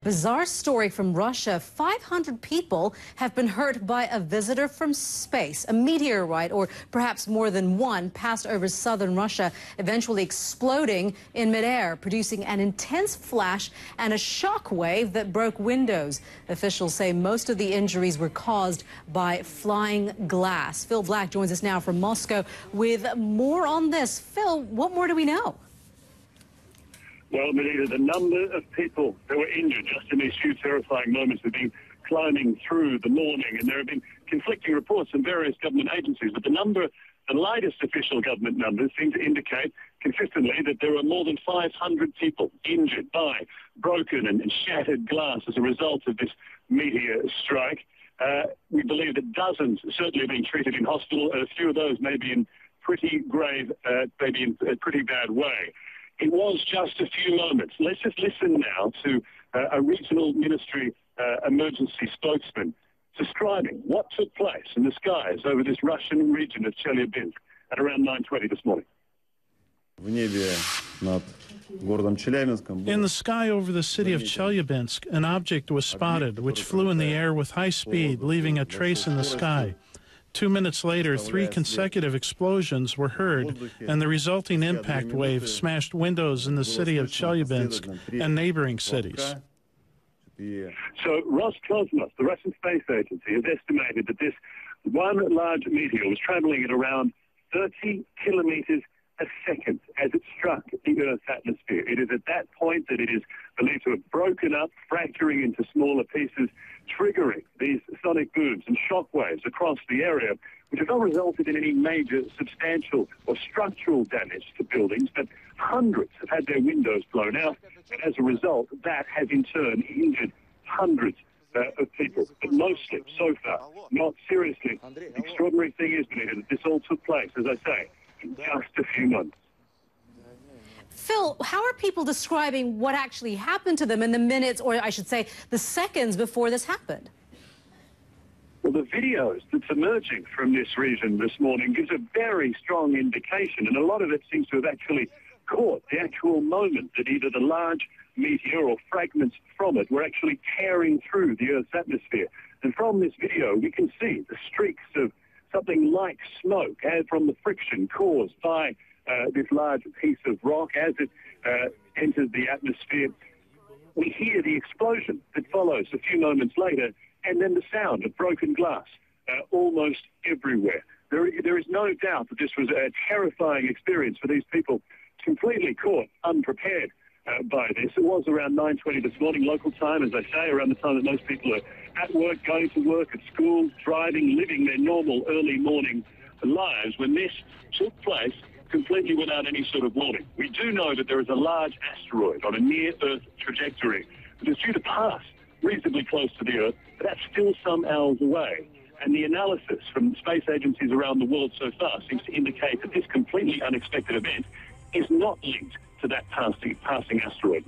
Bizarre story from Russia. 500 people have been hurt by a visitor from space. A meteorite, or perhaps more than one, passed over southern Russia, eventually exploding in midair, producing an intense flash and a shock wave that broke windows. Officials say most of the injuries were caused by flying glass. Phil Black joins us now from Moscow with more on this. Phil, what more do we know? Well, Meteor, the number of people that were injured just in these few terrifying moments have been climbing through the morning, and there have been conflicting reports from various government agencies, but the latest official government numbers seem to indicate consistently that there are more than 500 people injured by broken and shattered glass as a result of this meteor strike. We believe that dozens certainly are being treated in hospital, and a few of those may be in pretty grave, maybe in a pretty bad way. It was just a few moments. Let's just listen now to a regional ministry emergency spokesman describing what took place in the skies over this Russian region of Chelyabinsk at around 9:20 this morning. In the sky over the city of Chelyabinsk, an object was spotted which flew in the air with high speed, leaving a trace in the sky. 2 minutes later, 3 consecutive explosions were heard, and the resulting impact wave smashed windows in the city of Chelyabinsk and neighboring cities. So Roscosmos, the Russian space agency, has estimated that this one large meteor was traveling at around 30 kilometers a second as it struck the Earth's atmosphere. It is at that point that it is believed to have broken up, fracturing into smaller pieces, triggering these sonic booms and shock waves across the area, which have not resulted in any major substantial or structural damage to buildings, but hundreds have had their windows blown out, and as a result, that has in turn injured hundreds of people, but mostly, so far, not seriously. The extraordinary thing is, that this all took place, as I say, in just a few months. Phil, how are people describing what actually happened to them in the minutes, or I should say, the seconds before this happened? Well, the videos that's emerging from this region this morning gives a very strong indication, and a lot of it seems to have actually caught the actual moment that either the large meteor or fragments from it were actually tearing through the Earth's atmosphere. And from this video, we can see the streaks of something like smoke from the friction caused by this large piece of rock as it enters the atmosphere. We hear the explosion that follows a few moments later, and then the sound of broken glass almost everywhere. There is no doubt that this was a terrifying experience for these people, completely caught unprepared by this. It was around 9:20 this morning, local time, as I say, around the time that most people are at work, going to work, at school, driving, living their normal early morning lives, when this took place completely without any sort of warning. We do know that there is a large asteroid on a near-Earth trajectory that is due to pass reasonably close to the Earth, but that's still some hours away. And the analysis from space agencies around the world so far seems to indicate that this completely unexpected event is not linked to that passing asteroid.